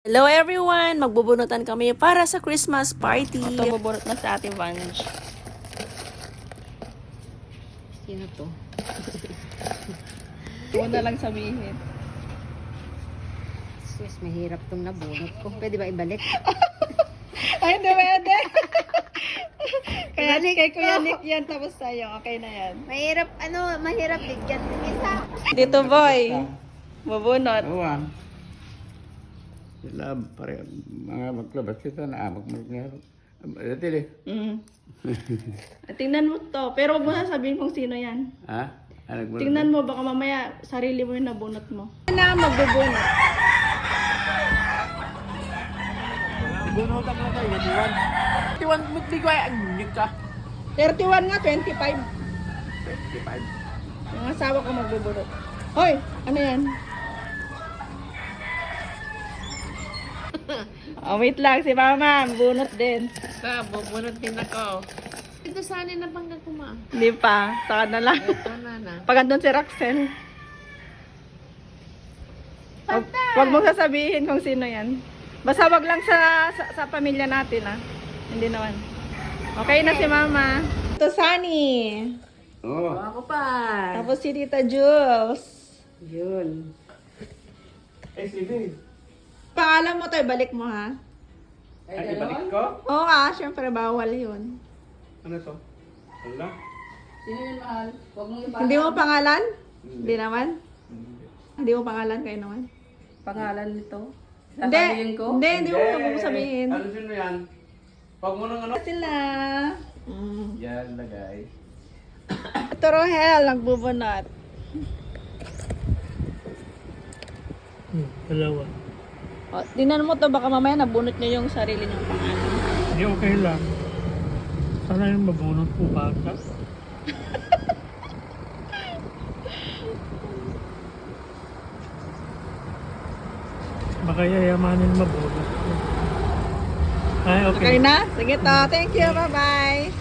Hello everyone! Magbubunutan kami para sa Christmas party. Ito, bubunot na sa ating Vange. Sino to? Huwag na lang sabihin. Sus, mahirap tong nabunot ko. Pwede ba ibalik? Ay, hindi pwede. Kaya kay Kuya Nick yan, tapos tayo. Okay na yan. Mahirap, mahirap bigyan. Isa. Dito boy, bubunot. Awan. Sila pare mga maglabas kita na magmaglaro. Dati eh. Tingnan mo to, pero huwag mo sasabihin kung sino yan. Ha? Tingnan mo, baka mamaya sarili mo yung nabunot mo. Na magbubunot. Bunutan ka na tayo, 21. 21, magdi ko ay anik ka. 31 nga, 25. 25. Yung asawa ko magbubunot. Hoy, ano yan? Oh, wait lang, si Mama, bunot din. Bubunot din ako. Ito sana na bangga kuma. Hindi pa, saka na lang. Ito na. Pag andun si Raxel. Wag mong sasabihin kung sino yan. Basta wag lang sa pamilya natin, ah. Hindi naman. Okay na si Mama. Ito, Sunny. Oo. Ako pa. Tapos si Tita Jules. Yun. Eh, sige. Pangalan mo tayo, balik mo, ha? Ay, ibalik ko? Oo, syempre bawal yun. Ano to? Wala? Sino yun, mahal? Huwag mong Hindi mo pangalan? Hindi naman? Hindi mo pangalan kayo naman? pangalan nito. Hindi, hindi mo sabihin. Ano sino yan? Pag mo nang ano? Sila. Yan lagay. Ito Rohel, nagbubunot. Dalawa. O, tingnan mo to, baka mamaya nabunot nyo yung sarili nyong pangalan. Hindi, okay lang. Sana yung mabunot po bata. Baka yayamanin mabunot. Ay, okay. Okay na? Sige to, thank you, bye-bye.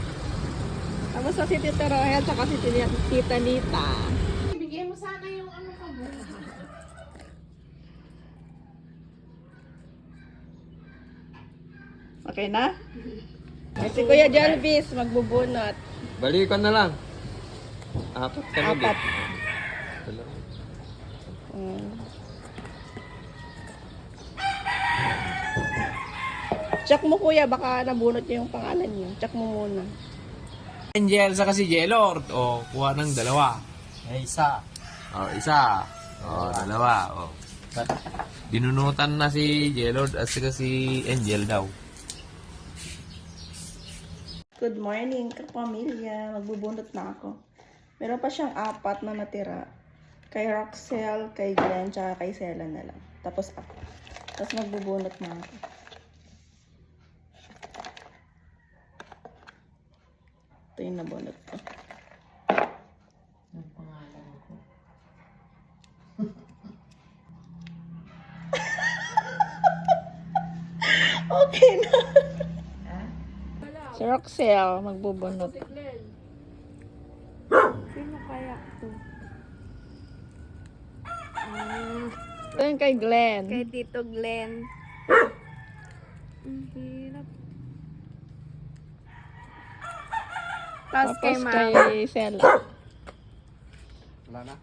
Tapos sa si Tita Rohel, saka si Tita Nita. Bigyan mo sana yung ano ka mo. Okay na? Si Kuya Jalvis, magbubunot. Balikan na lang. Apat ka na Apat. Dalawa. Check mo kuya, baka nabunot niyo yung pangalan niyo. Check mo muna. Angel sa kasi Jelord. O, kuha ng dalawa. May isa. O, isa. O, dalawa. O. Binunutan na si Jelord at saka si Angel daw. Good morning, kapamilya. Magbubunot na ako. Meron pa siyang apat na natira. Kay Roxel, kay Glenn, tsaka kay Sela na lang. Tapos ako. Tapos magbubunot na ako. Ito yung nabunot ko. Ang pangalan ko. Okay na. Si Roxel, magbubunot. Sino kaya ito? Ito yung kay Glenn. Kay Tito Glenn. Ang hirap. Tapos kay Tapos Mama. kay Sela. Wala na.